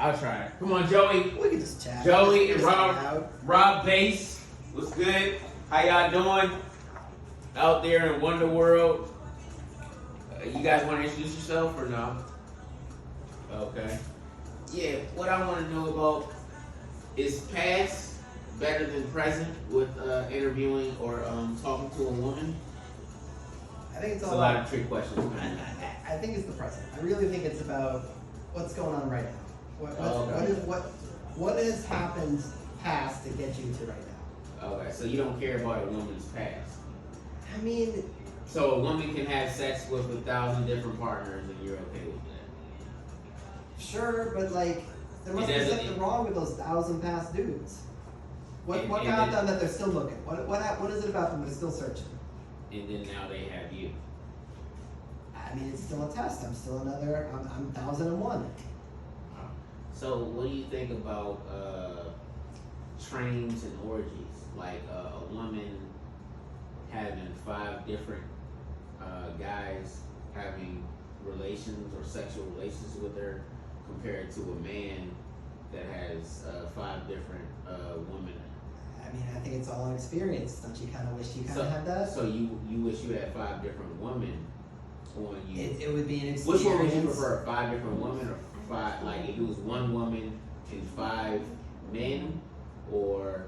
I'll try it. Come on, Joey. We can just chat. Joey and Just Rob Bass. What's good? How y'all doing out there in Wonder World? You guys want to introduce yourself or no? Okay. Yeah, what I want to know about is past better than present with interviewing or talking to a woman? I think it's It's all a lot of trick questions. I think it's the present. I really think it's about what's going on right now. What has happened past to get you to right now? Okay, so you don't care about a woman's past. I mean, So a woman can have sex with 1,000 different partners and you're okay with that? sure, but like, there must be something wrong with those 1,000 past dudes. What got them that they're still looking? What is it about them they're still searching? And then now they have you. I mean, it's still a test. I'm still another. I'm 1,001. So what do you think about trains and orgies? Like a woman having 5 different guys having relations or sexual relations with her, compared to a man that has 5 different women. I mean, I think it's all an experience. Don't you kind of wish you kind of had that? So you wish you had 5 different women on you. It would be an experience. Which one would you prefer? 5 different women, or 5? Like if it was 1 woman and 5 men, or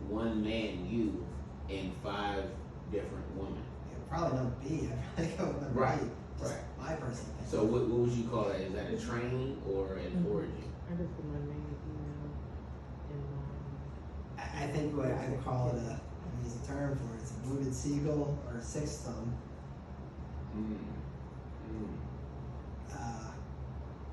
1 man you and 5 different women. Yeah, probably not B. I'd probably go with number Right, B. Just right. my personal opinion. So what would you call that? Is that a train or an orgy? I just put my name, email, and I think what I would call it I'm use a term for it. It's a booted seagull or a 6th thumb.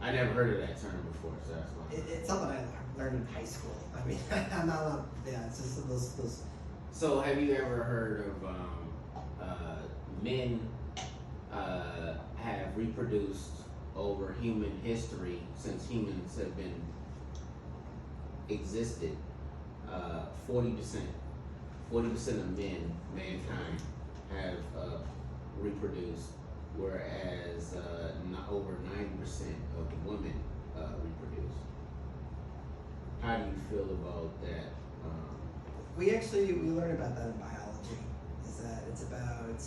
I never heard of that term before, so that's why. It's something I learned in high school. I mean, I'm not. Yeah, it's just those. So have you ever heard of men have reproduced over human history since humans have been existed? 40% of mankind have reproduced, whereas not over 90% of the women reproduce. How do you feel about that? We learn about that in biology. Is that it's about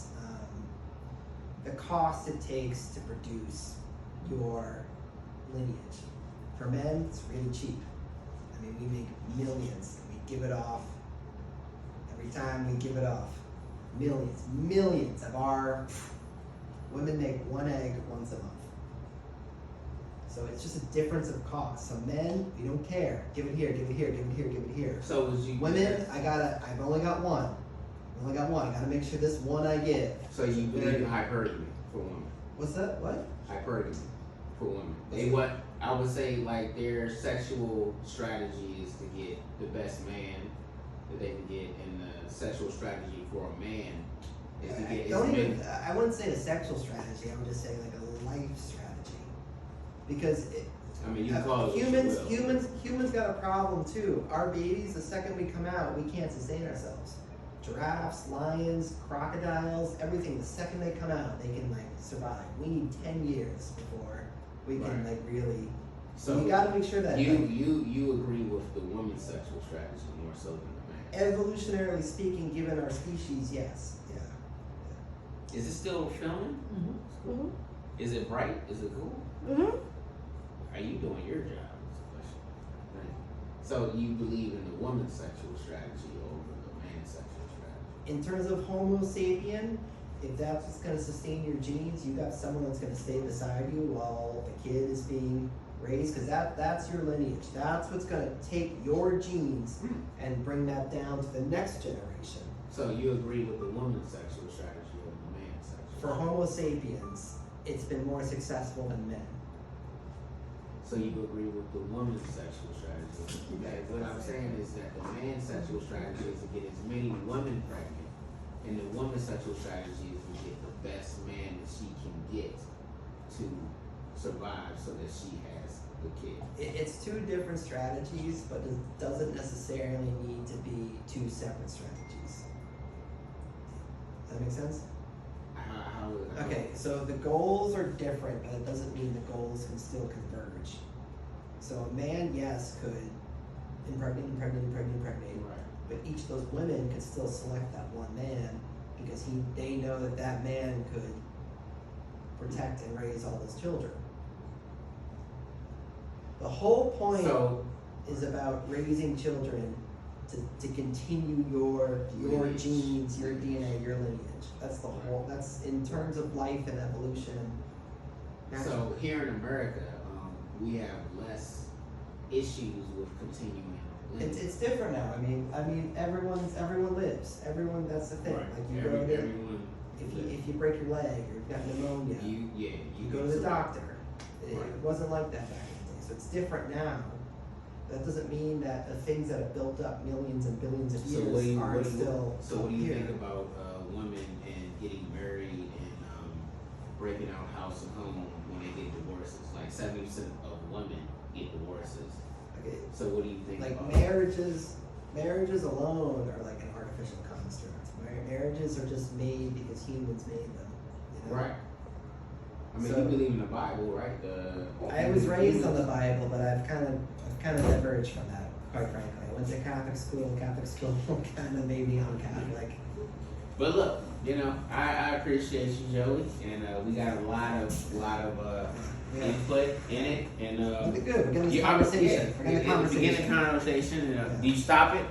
the cost it takes to produce your lineage. For men, it's really cheap. I mean, we make millions. We give it off every time we give it off. Millions of our women make 1 egg once a month. So it's just a difference of cost. So men, we don't care. Give it here, give it here, give it here, give it here. So would you? Women, I've only got one. I gotta make sure this one I give. So you believe in hypergamy for women? What's that? What? Hypergamy for women. I would say like their sexual strategy is to get the best man that they can get, and the sexual strategy for a man is to get I wouldn't say a sexual strategy. I would just say like a life strategy. Because you can call it humans got a problem too. Our babies, the second we come out, we can't sustain ourselves. Giraffes, lions, crocodiles, everything. The second they come out, they can like survive. We need 10 years before we can like really. So you got to make sure that you agree with the woman's sexual strategy more so than the man. Evolutionarily speaking, given our species, yes, yeah. Is it still filming? Mm-hmm. Mm-hmm. Is it bright? Is it cool? Mm-hmm. Are you doing your job? Is the question. Right. So you believe in the woman's sexual strategy over the man's sexual strategy? In terms of Homo sapien, if that's what's going to sustain your genes, you got someone that's going to stay beside you while the kid is being raised, because that's your lineage. That's what's going to take your genes and bring that down to the next generation. So you agree with the woman's sexual strategy over the man's sexual For Homo sapiens, it's been more successful than men. So you agree with the woman's sexual strategy? Okay, what I'm saying is that the man's sexual strategy is to get as many women pregnant, and the woman's sexual strategy is to get the best man that she can get to survive so that she has the kid. It's 2 different strategies, but it doesn't necessarily need to be 2 separate strategies. Does that make sense? Okay, so the goals are different, but it doesn't mean the goals can still converge. So a man, yes, could impregnate, Right. but each of those women could still select that one man because they know that man could protect and raise all those children. The whole point So is about raising children to continue your Lineage. genes, your DNA, your lineage. That's the whole. That's in terms of life and evolution. So here in America, we have less issues with continuing. It's different now. I mean, everyone lives. Everyone. That's the thing. Right. Like you go to Everyone. if you break your leg or you've got pneumonia, you go to the doctor. It Right. wasn't like that back in the day. So it's different now. That doesn't mean that the things that have built up millions and billions of So years what do you, aren't still so what do you here. think about women and getting married and breaking out house and home when they get divorces? Like 70% of women get divorces. Okay, So what do you think like about marriages alone are like an artificial construct. Marriages are just made because humans made them. You know? Right. I mean, So- you believe in the Bible, right? I was raised on the Bible, but I've kind of diverged from that, quite frankly. I went to Catholic school kind of made me un-Catholic. But look, I appreciate you, Joey, and we got a lot of input in it, and Good. We're getting this yeah, conversation. We're getting the Begin the conversation. conversation. And, do you stop it?